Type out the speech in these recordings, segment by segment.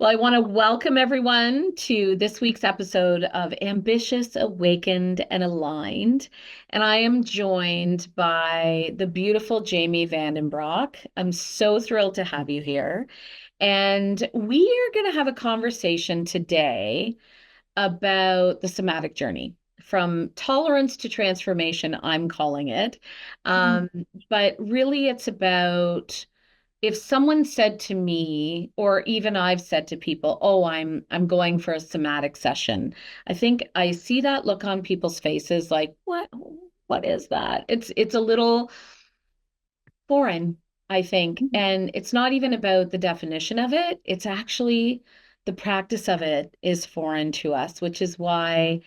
Well, I want to welcome everyone to this week's episode of Ambitious, Awakened, and Aligned. And I am joined by the beautiful Jaime VanDenBrock. I'm so thrilled to have you here. And we are going to have a conversation today about the somatic journey from tolerance to transformation, I'm calling it. Mhm. Um, but really, it's about if someone said to me, or even I've said to people, "Oh, I'm going for a somatic session," I think I see that look on people's faces, like, What is that?" It's a little foreign, I think, and it's not even about the definition of it. It's actually the practice of it is foreign to us, which is why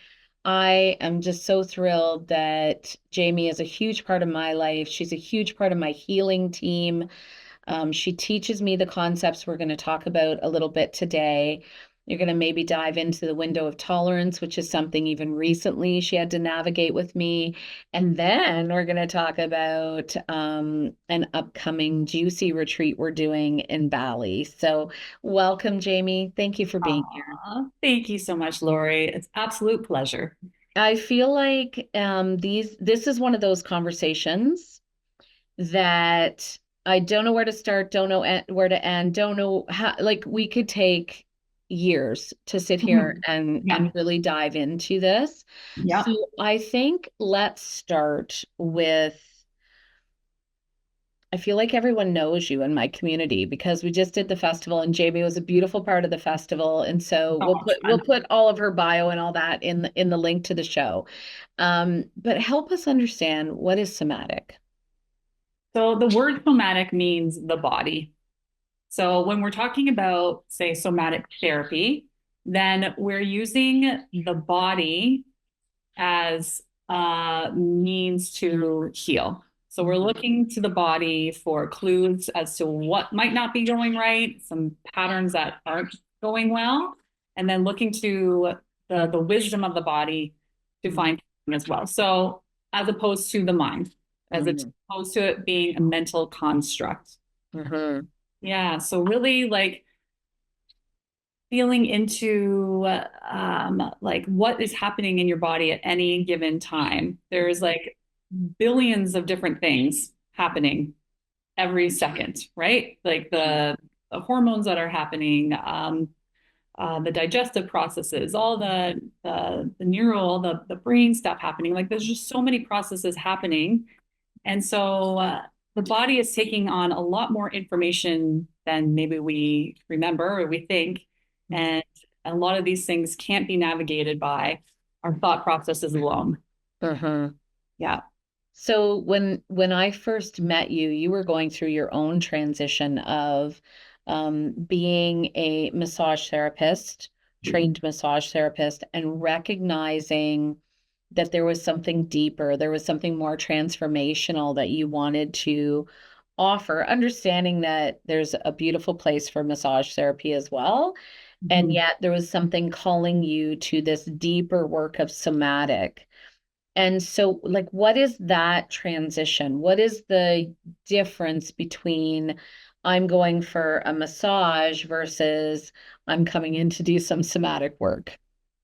I am just so thrilled that Jaime is a huge part of my life. She's a huge part of my healing team. She teaches me the concepts we're going to talk about a little bit today. You're going to maybe dive into the window of tolerance, which is something even recently she had to navigate with me. And then we're going to talk about an upcoming juicy retreat we're doing in Bali. So, welcome, Jaime. Thank you for being here. Thank you so much, Laurie. It's absolute pleasure. I feel like this is one of those conversations that I don't know where to start, don't know where to end, don't know how, like we could take years to sit here Mhm. and Yeah. really dive into this. Yep. So I think let's start with I feel like everyone knows you in my community because we just did the festival and Jamie was a beautiful part of the festival. And so So we'll much put fun. all of her bio and all that in the link to the show. But help us understand what is somatic. So the word somatic means the body. So when we're talking about, say, somatic therapy, then we're using the body as a means to heal. So we're looking to the body for clues as to what might not be going right, some patterns that aren't going well, and then looking to the wisdom of the body to find healing as well. So as opposed to the mind, as Mm-hmm. opposed to it being a mental construct. Mm-hmm. Yeah. So really like feeling into like what is happening in your body at any given time. There's like billions of different things happening every second, right? Like the hormones that are happening, the digestive processes, all the neural, the brain stuff happening. Like there's just so many processes happening, and so the body is taking on a lot more information than maybe we remember or we think. And a lot of these things can't be navigated by our thought processes alone. Mm-hmm. Yeah. So when I first met you, you were going through your own transition of being a massage therapist, trained massage therapist, and recognizing that there was something deeper, there was something more transformational that you wanted to offer, understanding that there's a beautiful place for massage therapy as well. And Mhm. yet there was something calling you to this deeper work of somatic. And so, like, what is that transition? What is the difference between I'm going for a massage versus I'm coming in to do some somatic work?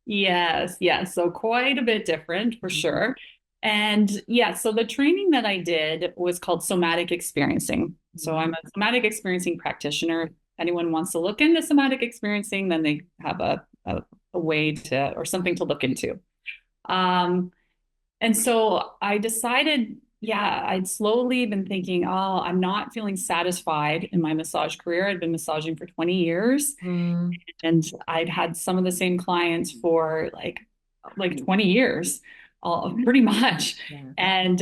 Yes, yes. So quite a bit different for sure. And yeah, so the training that I did was called somatic experiencing. So I'm a somatic experiencing practitioner. If anyone wants to look into somatic experiencing, then they have a way to or something to look into. Um, and so I decided, yeah, I'd slowly been thinking, oh, I'm not feeling satisfied in my massage career. I'd been massaging for 20 years Mm, and I'd had some of the same clients for like 20 years, all pretty much. yeah. And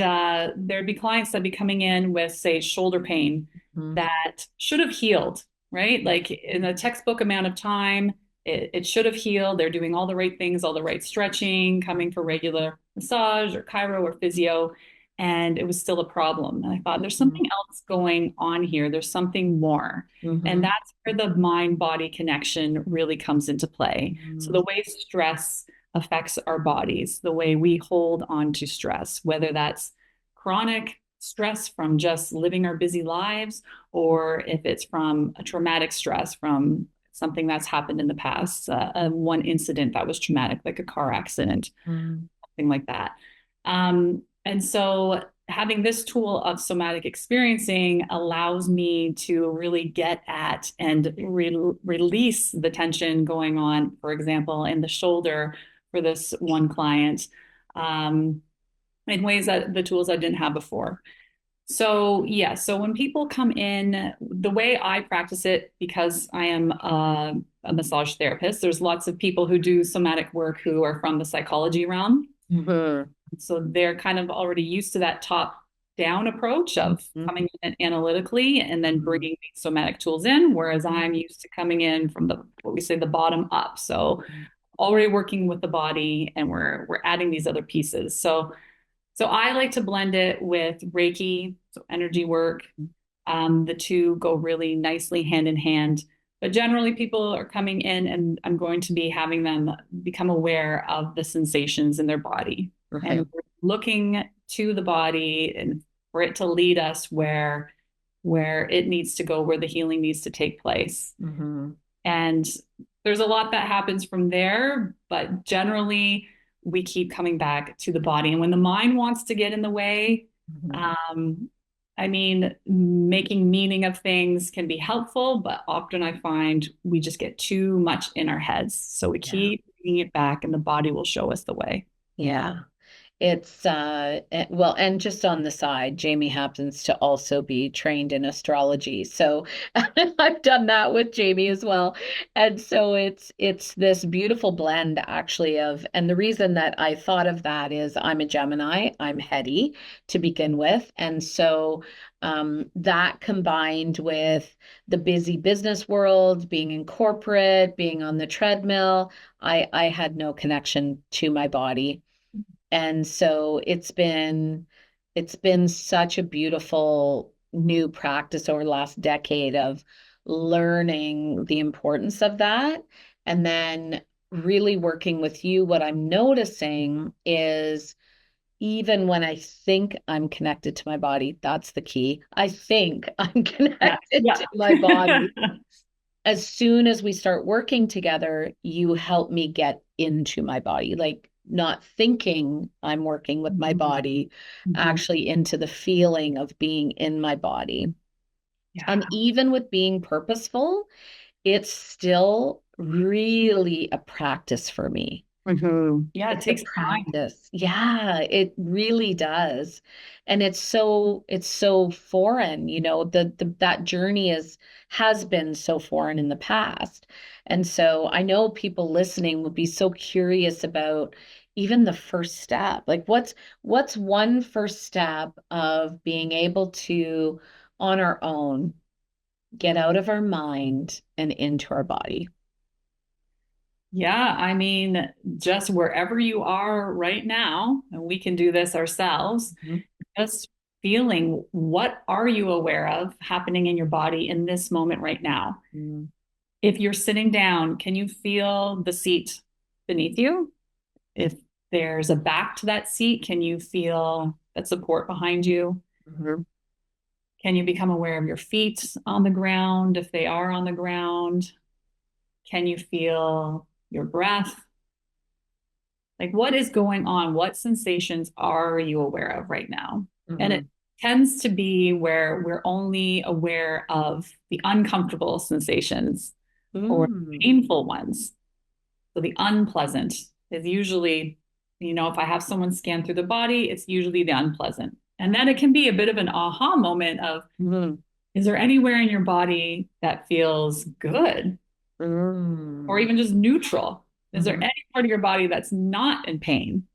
there'd be clients that'd be coming in with, say, shoulder pain Mm, that should have healed, right? Like in a textbook amount of time, it should have healed. They're doing all the right things, all the right stretching, coming for regular massage or chiro or physio, and it was still a problem. And I thought, there's mhm, something else going on here. There's something more. And mhm, that's where the mind body connection really comes into play. So, mhm, the way stress affects our bodies, the way we hold on to stress, whether that's chronic stress from just living our busy lives, or if it's from a traumatic stress from something that's happened in the past, one incident that was traumatic, like a car accident, Mm. something like that. And so having this tool of somatic experiencing allows me to really get at and release the tension going on, for example, in the shoulder for this one client, in ways that the tools I didn't have before. So, yeah, so when people come in, the way I practice it, because I am a massage therapist, there's lots of people who do somatic work who are from the psychology realm. Mhm. So they're kind of already used to that top down approach of Mhm. coming in analytically and then Mhm. bringing these somatic tools in, whereas I'm used to coming in from the what we say the bottom up. So already working with the body and we're adding these other pieces. So I like to blend it with Reiki, so energy work. The two go really nicely hand in hand. But generally, people are coming in, and I'm going to be having them become aware of the sensations in their body. Okay. And we're looking to the body and for it to lead us where it needs to go, where the healing needs to take place. Mm-hmm. And there's a lot that happens from there, but generally we keep coming back to the body. And when the mind wants to get in the way, Mm-hmm. um, I mean, making meaning of things can be helpful, but often I find we just get too much in our heads. So we Yeah. keep bringing it back, and the body will show us the way. Yeah. It's well, and just on the side, Jaime happens to also be trained in astrology. So I've done that with Jaime as well. And so it's this beautiful blend actually of, and the reason that I thought of that is I'm a Gemini, I'm heady to begin with. And so that combined with the busy business world, being in corporate, being on the treadmill, I had no connection to my body. And so it's been such a beautiful new practice over the last decade of learning the importance of that. And then really working with you, what I'm noticing is even when I think I'm connected to my body, that's the key. I think I'm Yeah. connected Yeah. to my body. As soon as we start working together, you help me get into my body, like not thinking I'm working with my Mhm. body, Mhm. actually into the feeling of being in my body. And Yeah. even with being purposeful, it's still really a practice for me. Yeah, it It's a takes time. practice. Yeah, it really does. And it's so foreign, the that journey has been so foreign in the past. And so I know people listening would be so curious about even the first step. Like what's one first step of being able to on our own get out of our mind and into our body? Yeah, I mean, just wherever you are right now, and we can do this ourselves, Mhm. just feeling what are you aware of happening in your body in this moment right now? Mm. If you're sitting down, can you feel the seat beneath you? If there's a back to that seat, can you feel that support behind you? Mhm. Can you become aware of your feet on the ground if they are on the ground? Can you feel your breath? Like, what is going on? What sensations are you aware of right now? And it Mhm. tends to be where we're only aware of the uncomfortable sensations or Mm. painful ones. So the unpleasant is usually, if I have someone scan through the body, it's usually the unpleasant. And then it can be a bit of an aha moment of, Mhm. is there anywhere in your body that feels good or Mm. even just neutral? Is there Mhm. any part of your body that's not in pain?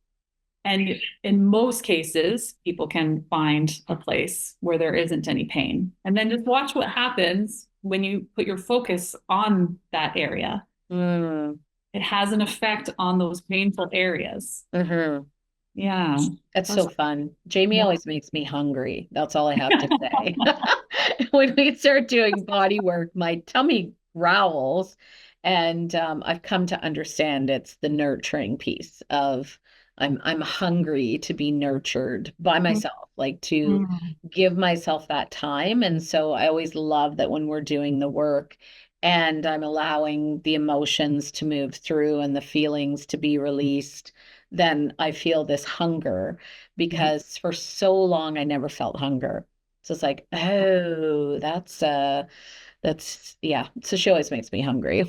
And in most cases, people can find a place where there isn't any pain. And then just watch what happens when you put your focus on that area. Mm. It has an effect on those painful areas. Mhm. Yeah. That's That's- so fun. Jamie yeah. always makes me hungry. That's all I have to say. When we start doing body work, my tummy growls, and I've come to understand it's the nurturing piece of I'm hungry to be nurtured by myself, like to Mhm. give myself that time. And so I always love that when we're doing the work, and I'm allowing the emotions to move through and the feelings to be released, then I feel this hunger because for so long I never felt hunger. So it's like, oh, yeah. So she always makes me hungry.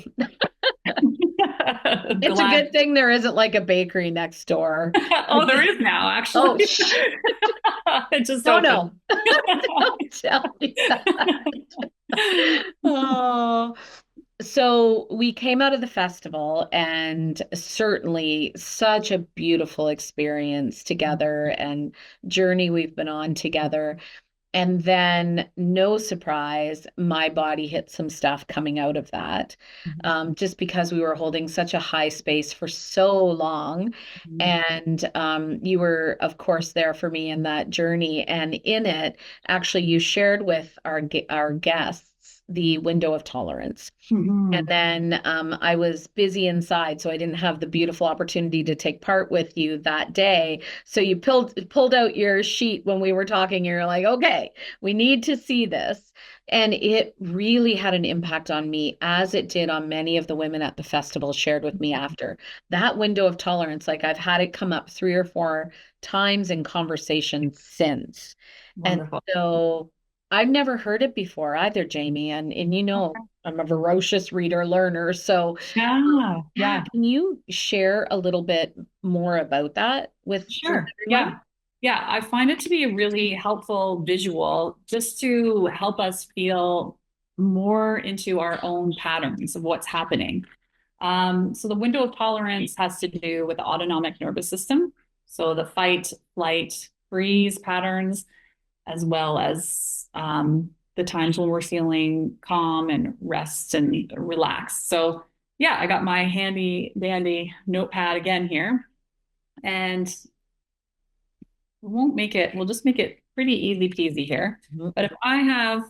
It's a Glad. good thing there isn't like a bakery next door. I Oh, there just, is now, oh, actually. It just no, opened. no. Don't tell me that. Oh, so we came out of the festival and certainly such a beautiful experience together and journey we've been on together. And then, no surprise, my body hit some stuff coming out of that, just because we were holding such a high space for so long. And you were, of course, there for me in that journey. And in it, actually, you shared with our guests the window of tolerance. And Mhm. then I was busy inside, so I didn't have the beautiful opportunity to take part with you that day. So you pulled out your sheet when we were talking. You're like, okay, we need to see this. And it really had an impact on me, as it did on many of the women at the festival shared with me after. That window of tolerance, like I've had it come up 3 or 4 times in conversation since. And Wonderful. so I've never heard it before either, Jaime. And I'm a voracious reader learner. So, Yeah, yeah, yeah, can you share a little bit more about that with sure. everyone? Yeah. Yeah, I find it to be a really helpful visual just to help us feel more into our own patterns of what's happening. So the window of tolerance has to do with the autonomic nervous system. So the fight, flight, freeze patterns, as well as the times when we're feeling calm and rest and relaxed. So yeah, I got my handy dandy notepad again here, and we'll just make it pretty easy peasy here. Mhm. But if I have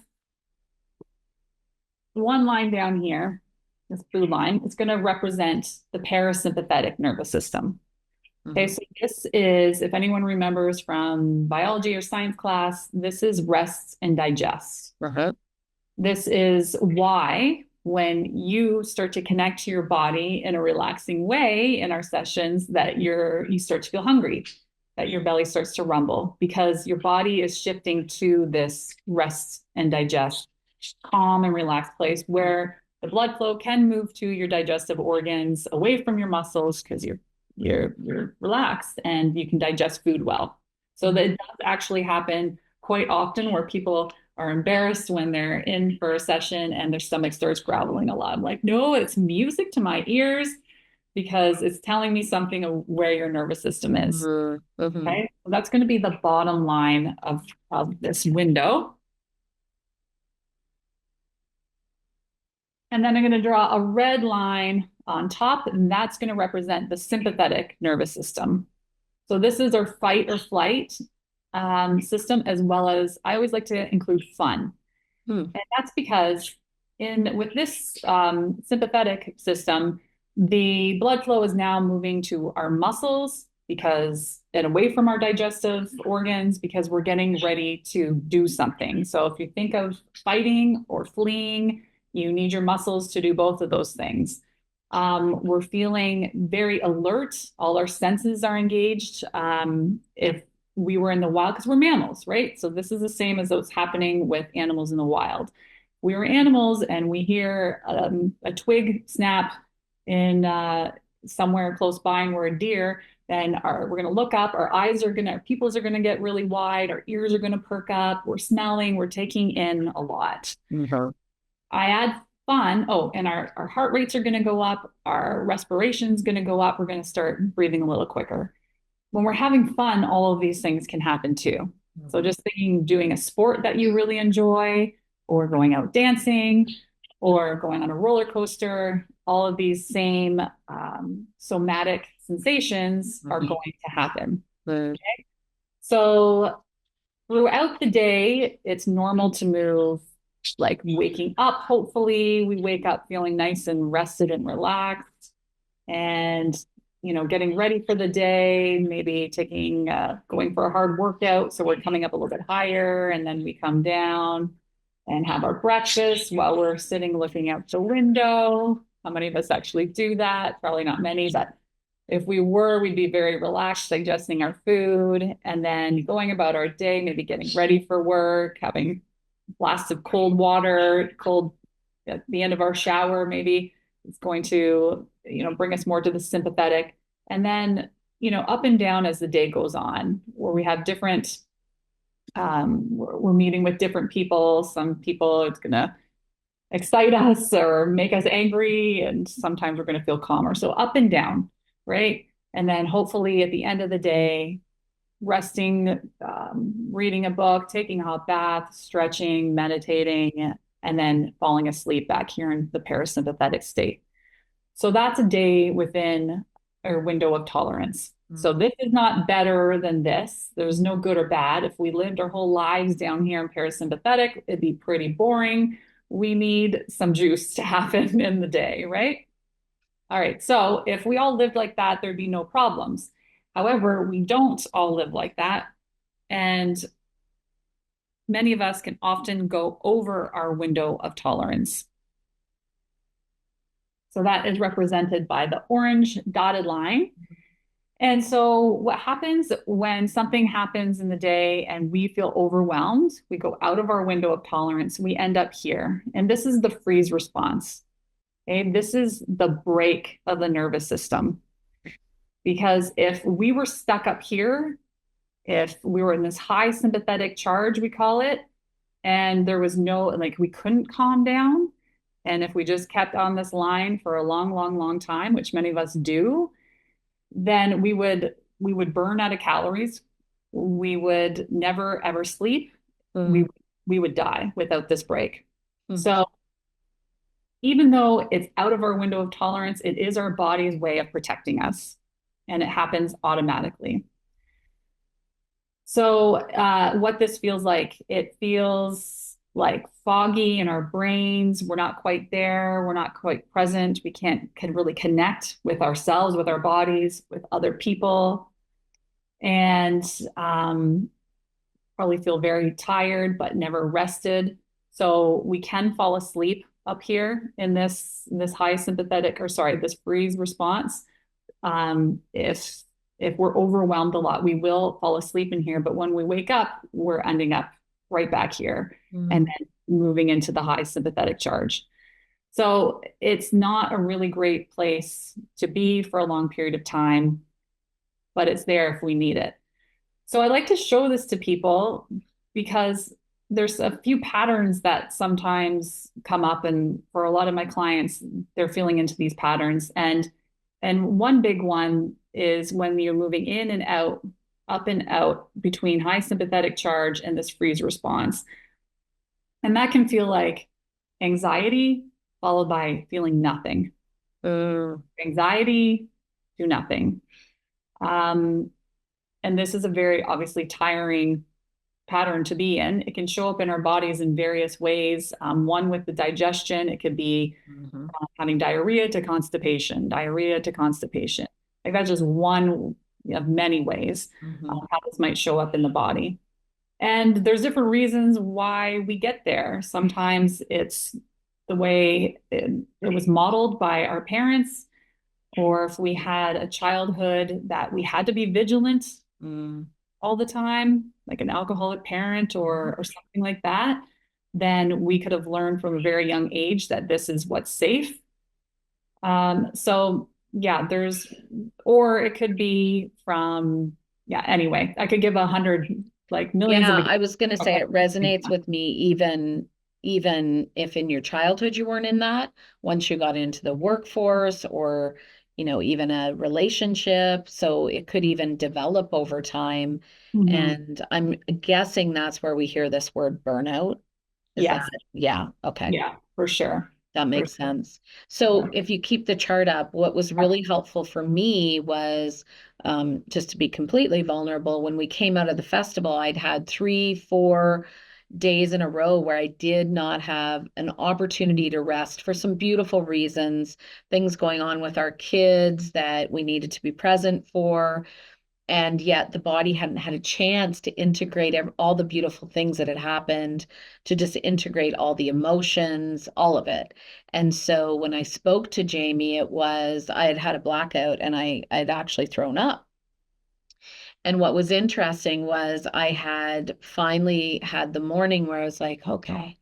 one line down here, this blue line, it's going to represent the parasympathetic nervous system. Okay, Mhm. so this is, if anyone remembers from biology or science class, this is rest and digest. Uh-huh. This is why when you start to connect to your body in a relaxing way in our sessions, that you start to feel hungry, that your belly starts to rumble because your body is shifting to this rest and digest, calm and relaxed place where the blood flow can move to your digestive organs away from your muscles because you're relaxed and you can digest food well. So that it does actually happen quite often where people are embarrassed when they're in for a session and their stomach starts growling a lot. I'm like, no, it's music to my ears because it's telling me something of where your nervous system is. Mhm. Mhm. Okay. So that's going to be the bottom line of this window. And then I'm going to draw a red line on top, and that's going to represent the sympathetic nervous system. So this is our fight or flight system, as well as I always like to include fun. Mhm. And that's because in with this sympathetic system, the blood flow is now moving to our muscles because and away from our digestive organs because we're getting ready to do something. So if you think of fighting or fleeing, you need your muscles to do both of those things. We're feeling very alert. All our senses are engaged. If we were in the wild, because we're mammals, right? So this is the same as what's happening with animals in the wild. We were animals and we hear a twig snap in somewhere close by and we're a deer, then we're going to look up, our pupils are going to get really wide, our ears are going to perk up, we're smelling, we're taking in a lot. Mhm. I add fun. Oh, and our heart rates are going to go up, our respiration's going to go up, we're going to start breathing a little quicker. When we're having fun, all of these things can happen too. So Mhm. just thinking doing a sport that you really enjoy, or going out dancing, or going on a roller coaster, all of these same somatic sensations are Mhm. going to happen. Mhm. So throughout the day, it's normal to move, like waking up. Hopefully, we wake up feeling nice and rested and relaxed and getting ready for the day, maybe going for a hard workout, so we're coming up a little bit higher and then we come down. and have our breakfast while we're sitting looking out the window. How many of us actually do that? Probably not many, but if we were, we'd be very relaxed, digesting our food and then going about our day, maybe getting ready for work, having a glass of cold water, cold at the end of our shower, maybe it's going to, bring us more to the sympathetic. And then, up and down as the day goes on, where we have different, we're meeting with different people. Some people, it's going to excite us or make us angry, and sometimes we're going to feel calmer. So up and down, right? And then hopefully at the end of the day, resting, reading a book, taking a hot bath, stretching, meditating, and then falling asleep back here in the parasympathetic state. So that's a day within a window of tolerance. So this is not better than this. There's no good or bad. If we lived our whole lives down here in parasympathetic, it'd be pretty boring. We need some juice to happen in the day, right? All right. So if we all lived like that, there'd be no problems. However, we don't all live like that. And many of us can often go over our window of tolerance. So that is represented by the orange dotted line. And so what happens when something happens in the day and we feel overwhelmed, we go out of our window of tolerance, we end up here. And this is the freeze response. Okay, this is the break of the nervous system. Because if we were stuck up here, if we were in this high sympathetic charge, we call it, and there was no, like, we couldn't calm down. And if we just kept on this line for a long, long, long time, which many of us do, then we would burn out of calories. We would never ever sleep. We we would die without this break. So even though it's out of our window of tolerance, it is our body's way of protecting us, and it happens automatically. So, what this feels like, it feels like foggy in our brains. We're not quite there. We're not quite present. We can really connect with ourselves, with our bodies, with other people, and probably feel very tired but never rested. So we can fall asleep up here in this high sympathetic, or sorry, this freeze response. If we're overwhelmed a lot, we will fall asleep in here. But when we wake up, we're ending up right back here and then moving into the high sympathetic charge. So it's not a really great place to be for a long period of time, but it's there if we need it. So I like to show this to people because there's a few patterns that sometimes come up, and for a lot of my clients, they're feeling into these patterns. And one big one is when you're moving in and out, up and out between high sympathetic charge and this freeze response. And that can feel like anxiety followed by feeling nothing. Anxiety, do nothing. And this is a very obviously tiring pattern to be in. It can show up in our bodies in various ways. One with the digestion, it could be having diarrhea to constipation, diarrhea to constipation. Like that's just one of many ways how this might show up in the body. And there's different reasons why we get there. Sometimes it's the way it was modeled by our parents, or if we had a childhood that we had to be vigilant all the time, like an alcoholic parent or something like that, then we could have learned from a very young age that this is what's safe. So yeah, or it could be from, yeah, anyway, I could give 100, like millions of Yeah, I examples. was going to say it resonates with me even if in your childhood you weren't in that, once you got into the workforce or, even a relationship. So it could even develop over time. Mhm. And I'm guessing that's where we hear this word burnout. Is that Yes. it? Yeah, okay. Yeah, for sure. That For makes sense. So if you keep the chart up, what was really helpful for me was just to be completely vulnerable. When we came out of the festival, I'd had 3, 4 days in a row where I did not have an opportunity to rest for some beautiful reasons, things going on with our kids that we needed to be present for. And yet the body hadn't had a chance to integrate all the beautiful things that had happened, to just integrate all the emotions, all of it. And so when I spoke to Jaime, it was I had had a blackout and I'd actually thrown up. And what was interesting was I had finally had the morning where I was like, okay,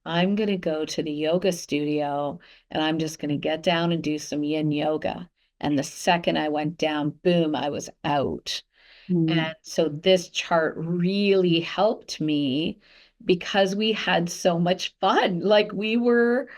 I'm going to go to the yoga studio and I'm just going to get down and do some yin yoga. And the second I went down, boom, I was out. Mm. And so this chart really helped me because we had so much fun. Like we were,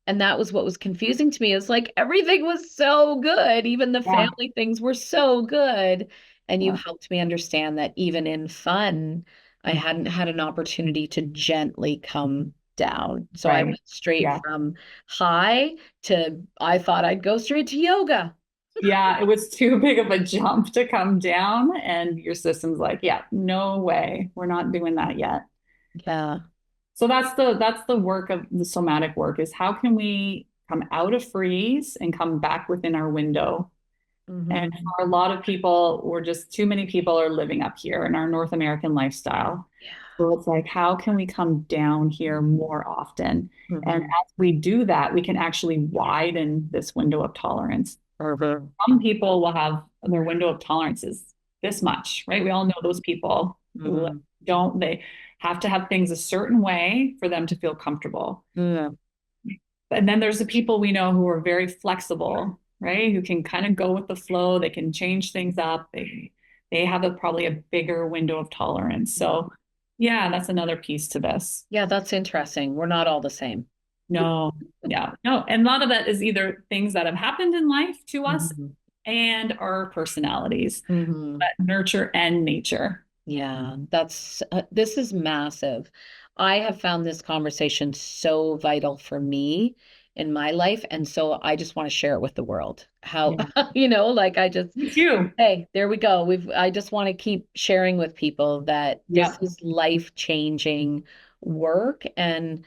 and that was what was confusing to me is like everything was so good. Even the Yeah, family things were so good. And you yeah, helped me understand that even in fun, I hadn't had an opportunity to gently come down. So I right. went straight Yeah. from high to I thought I'd go straight to yoga. Yeah, it was too big of a jump to come down, and your system's like, yeah, no way. We're not doing that yet. Yeah. So that's the work of the somatic work is how can we come out of freeze and come back within our window. And Hmm. for a lot of people, we're just too many people are living up here in our North American lifestyle. Yeah. So it's like, how can we come down here more often? And Hmm. as we do that, we can actually widen this window of tolerance. Hmm. Some people will have their window of tolerance is this much, right? We all know those people who Hmm. don't, they have to have things a certain way for them to feel comfortable. Yeah. And then there's the people we know who are very flexible, right? Who can kind of go with the flow. They can change things up. They have probably a bigger window of tolerance. So yeah, that's another piece to this. Yeah, that's interesting. We're not all the same. No, yeah, no. And a lot of that is either things that have happened in life to us Hmm. and our personalities, Hmm. that nurture and nature. Yeah, this is massive. I have found this conversation so vital for me in my life. And so I just want to share it with the world. How, Yeah, like I just, me too. hey, there we go. I just want to keep sharing with people that this Yeah, is life-changing work. And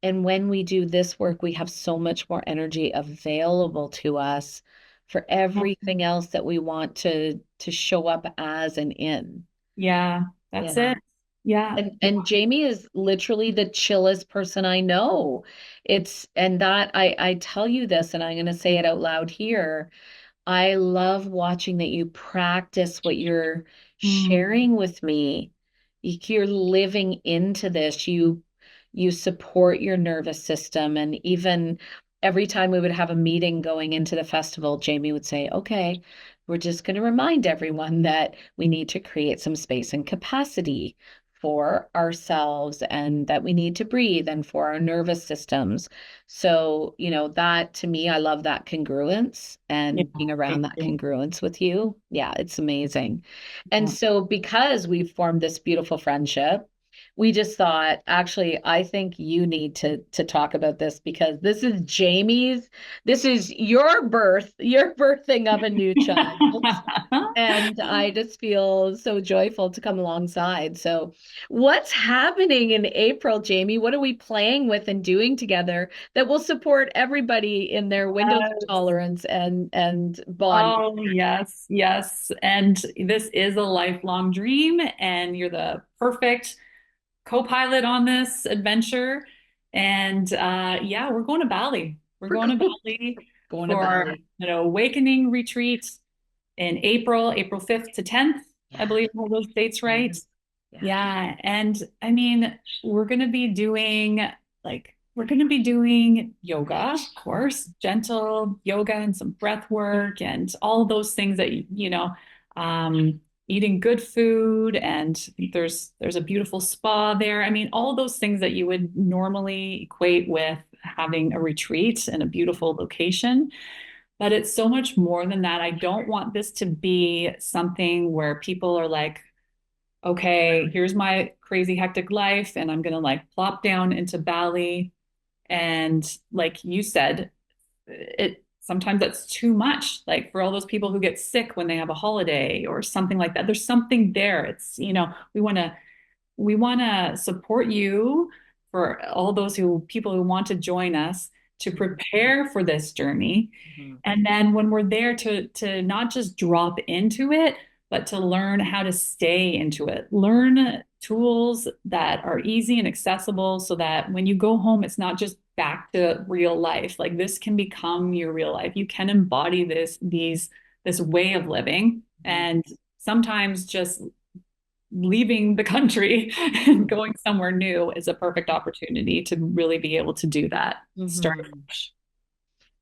when we do this work, we have so much more energy available to us for everything else that we want to show up as and in. yeah, that's Yeah. it. Yeah, And Jaime is literally the chillest person I know. And that I tell you this, and I'm going to say it out loud here. I love watching that you practice what you're mm, sharing with me. You're living into this. You support your nervous system. And even every time we would have a meeting going into the festival, Jaime would say, okay, we're just going to remind everyone that we need to create some space and capacity for ourselves and that we need to breathe and for our nervous systems. So, that to me, I love that congruence yeah, and being around thank that you. congruence with you. Yeah, it's amazing. And Yeah. so, because we've formed this beautiful friendship, we just thought, actually, I think you need to talk about this because this is your birthing of a new child. And I just feel so joyful to come alongside. So, what's happening in April, Jaime? What are we playing with and doing together that will support everybody in their windows of Yes. tolerance and bond? Oh, yes, yes. And this is a lifelong dream, and you're the perfect co-pilot on this adventure. And yeah, we're going to Bali. We're We're going to going, Bali going to for Bali. an awakening retreat in April 5th to 10th. I Yeah, believe all those dates yeah, right. yeah. Yeah, and I mean, we're going to be doing we're going to be doing yoga, of course, gentle yoga and some breath work and all those things that eating good food and there's a beautiful spa there. I mean, all those things that you would normally equate with having a retreat in a beautiful location. But it's so much more than that. I don't want this to be something where people are like, okay, here's my crazy hectic life, and I'm gonna like plop down into Bali. And like you said, it sometimes that's too much. Like for all those people who get sick when they have a holiday or something like that, there's something there. We want to support you for all those people who want to join us. to prepare for this journey. Mhm. And then when we're there to not just drop into it, but to learn how to stay into it. Learn tools that are easy and accessible so that when you go home, it's not just back to real life. Like this can become your real life. You can embody this way of living. Mhm. And sometimes just leaving the country and going somewhere new is a perfect opportunity to really be able to do that. Start Mhm.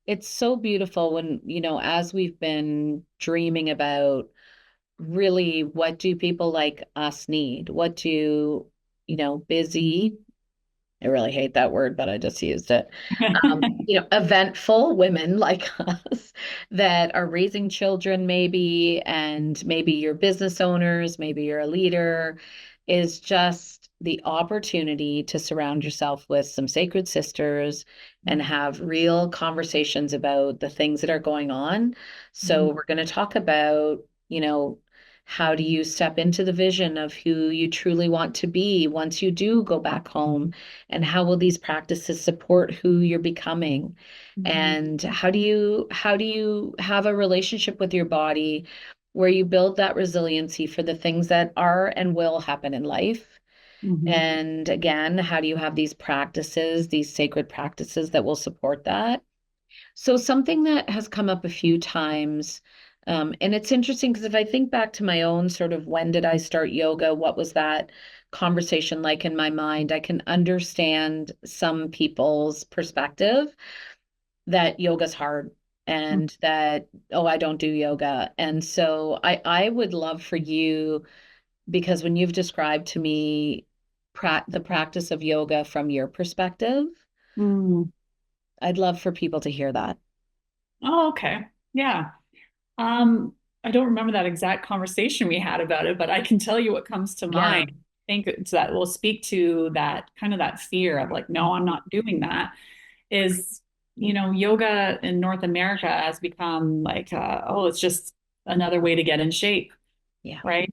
It's so beautiful when, as we've been dreaming about really what do people like us need? What do, busy, I really hate that word, but I just used it. Eventful women like us that are raising children, maybe, and maybe you're business owners, maybe you're a leader, is just the opportunity to surround yourself with some sacred sisters and have real conversations about the things that are going on. So, we're going to talk about, how do you step into the vision of who you truly want to be once you do go back home? And how will these practices support who you're becoming? And how do you have a relationship with your body where you build that resiliency for the things that are and will happen in life? Mhm. And again, how do you have these practices, these sacred practices that will support that? So something that has come up a few times, and it's interesting because if I think back to my own sort of when did I start yoga, what was that conversation like in my mind, I can understand some people's perspective that yoga's hard and that, oh, I don't do yoga. And so I would love for you, because when you've described to me the practice of yoga from your perspective, Mm. I'd love for people to hear that. Oh, okay. Yeah. Um, I don't remember that exact conversation we had about it, but I can tell you what comes to Yeah. mind. I think it's that will speak to that kind of that fear of like, no, I'm not doing that. Is, yoga in North America has become like, oh, it's just another way to get in shape, Yeah. right?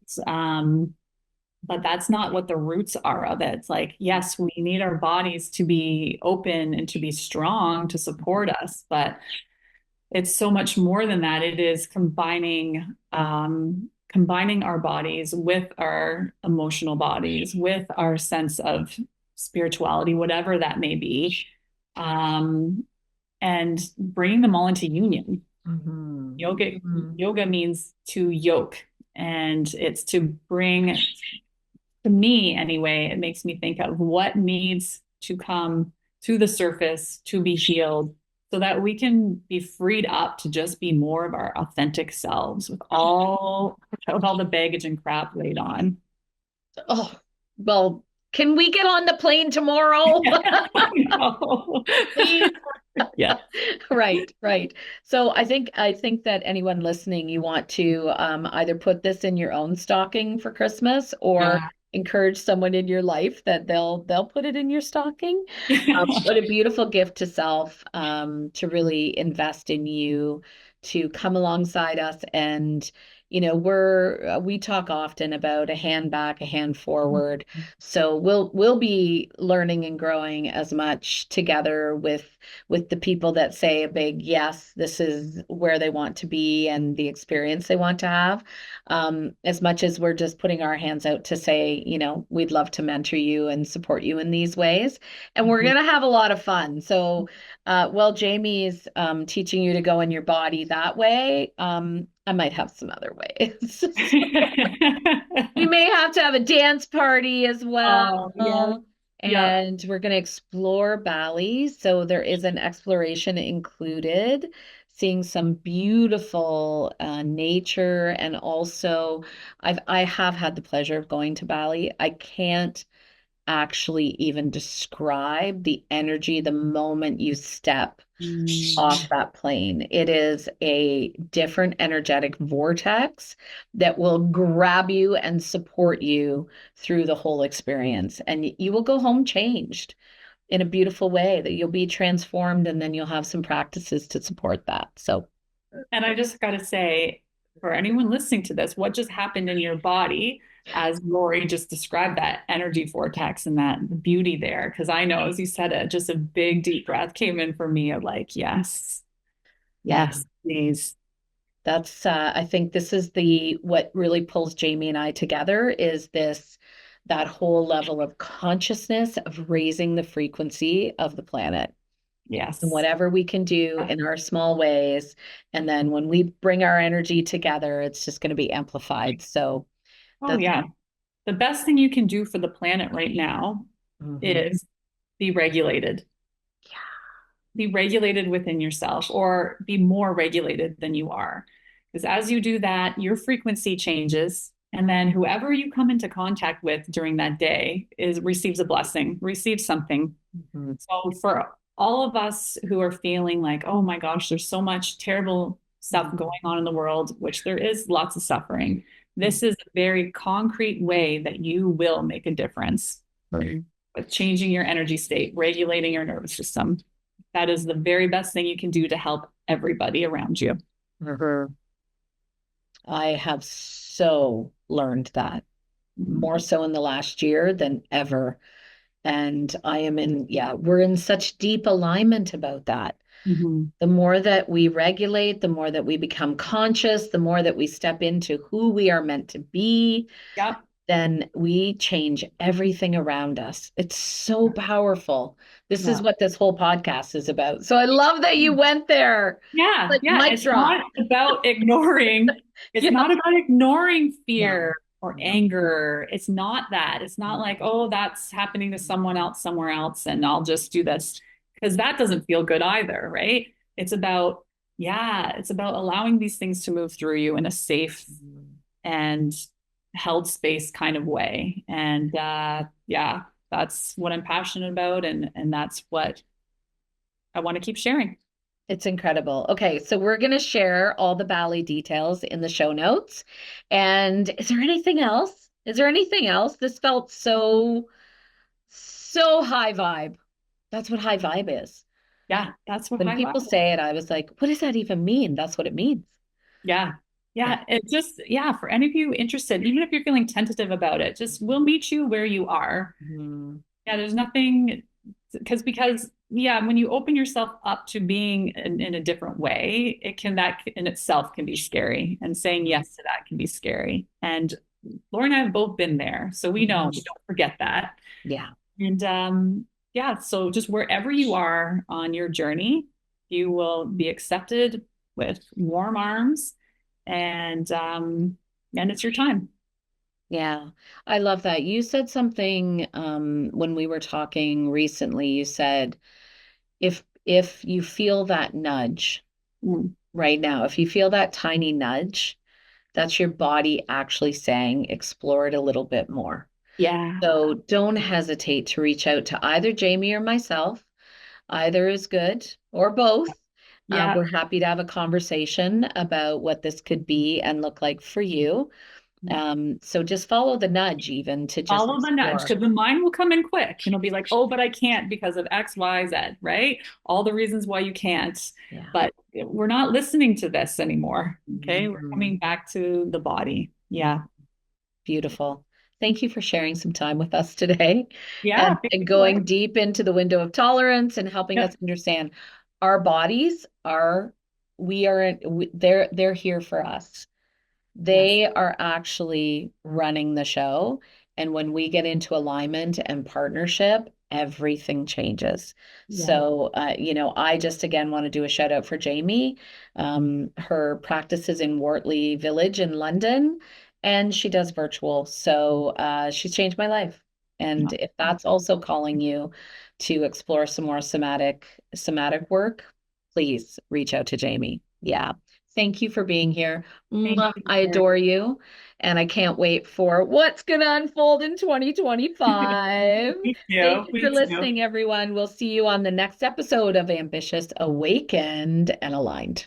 But that's not what the roots are of it. It's like, yes, we need our bodies to be open and to be strong to support us, but it's so much more than that. It is combining our bodies with our emotional bodies, with our sense of spirituality, whatever that may be, um, and bringing them all into union. Mhm. Yoga Mhm. yoga means to yoke, and it's to bring, to me anyway, it makes me think of what needs to come to the surface to be healed so that we can be freed up to just be more of our authentic selves without all the baggage and crap laid on. Oh, well, can we get on the plane tomorrow? I know. Please. Yeah. Right, right. So I think that anyone listening, you want to either put this in your own stocking for Christmas or Yeah. encourage someone in your life that they'll put it in your stocking. What a beautiful gift to self, to really invest in you, to come alongside us. And, we talk often about a hand back, a hand forward. So we'll be learning and growing as much together with the people that say a big yes, this is where they want to be and the experience they want to have. As much as we're just putting our hands out to say, we'd love to mentor you and support you in these ways. And we're going to have a lot of fun. So, while Jamie's teaching you to go in your body that way, I might have some other ways. We may have to have a dance party as well. Oh, yes. Yep. And we're going to explore Bali. So there is an exploration included, seeing some beautiful nature. And also, I have had the pleasure of going to Bali. I can't actually even describe the energy the moment you step off that plane. It is a different energetic vortex that will grab you and support you through the whole experience. And you will go home changed in a beautiful way, that you'll be transformed, and then you'll have some practices to support that. So, And I just got to say, for anyone listening to this, what just happened in your body? as Laurie just described that energy vortex and that the beauty there. Because I know, as you said it, just a big deep breath came in for me of like, yes, Yeah. yes, please. That's I think this is the what really pulls Jaime and I together is this that whole level of consciousness of raising the frequency of the planet and Yes. whatever we can do in our small ways. And then when we bring our energy together, it's just going to be amplified. So Oh, that's yeah. The best thing you can do for the planet right now Mhm. is be regulated. Be regulated within yourself or be more regulated than you are. Because as you do that, your frequency changes. And then whoever you come into contact with during that day is receives a blessing, receives something. Mhm. So for all of us who are feeling like, oh my gosh, there's so much terrible stuff going on in the world, which there is lots of suffering. Mhm. This is a very concrete way that you will make a difference Mhm. with changing your energy state, regulating your nervous system. That is the very best thing you can do to help everybody around you. Mhm. I have so learned that more so in the last year than ever. And I am in, yeah, we're in such deep alignment about that. Mm-hmm. The more that we regulate, the more that we become conscious, the more that we step into who we are meant to be, Yep. then we change everything around us. It's so powerful. This is Yeah. what this whole podcast is about. So I love that you went there. Yeah, Like yeah. mic It's drop. not about ignoring, it's Yeah. not about ignoring No, fear or no. anger. It's not that. It's not like, oh, that's happening to someone else somewhere else, and I'll just do this. Because that doesn't feel good either, right? It's about, yeah, it's about allowing these things to move through you in a safe and held space kind of way. And yeah, that's what I'm passionate about, and that's what I want to keep sharing. It's incredible. Okay, so we're going to share all the Bali details in the show notes. And is there anything else? Is there anything else? This felt so high vibe. That's what high vibe is. Yeah, that's what When high people vibe. say it, I was like, what does that even mean? That's what it means. Yeah. Yeah. Yeah. It just, yeah, for any of you interested, even if you're feeling tentative about it, just we'll meet you where you are. Mhm. Yeah, there's nothing because yeah, when you open yourself up to being in a different way, it can that in itself can be scary. And saying yes to that can be scary. And Laura and I have both been there. So we know, we Mhm. don't forget that. Yeah. And yeah, so just wherever you are on your journey, you will be accepted with warm arms and it's your time. Yeah. I love that. You said something when we were talking recently. You said if you feel that nudge Mm. right now, if you feel that tiny nudge, that's your body actually saying, explore it a little bit more. Yeah. So don't hesitate to reach out to either Jaime or myself. Either is good or both. Yeah. We're happy to have a conversation about what this could be and look like for you. So just follow the nudge, even to just Follow the nudge explore. because the mind will come in quick and it'll be like, oh, but I can't because of X, Y, Z, right? All the reasons why you can't. Yeah. But we're not listening to this anymore. Okay. We're Mhm. coming back to the body. Yeah. Beautiful. Thank you for sharing some time with us today Yeah. and Thank you. going deep into the window of tolerance and helping us Yep. understand our bodies are, we are, they're here for us. Yes. They are actually running the show. And when we get into alignment and partnership, everything changes. Yeah. So, I just again want to do a shout out for Jaime. Her practice is in Wortley Village in London, and she does virtual. So, she's changed my life. And if that's also calling you to explore some more somatic work, please reach out to Jaime. Yeah. Thank you for being here. Thank Mwah. you. I adore you. And I can't wait for what's going to unfold in 2025. Me Thank too. you for Me too. listening, everyone. We'll see you on the next episode of Ambitious, Awakened, and Aligned.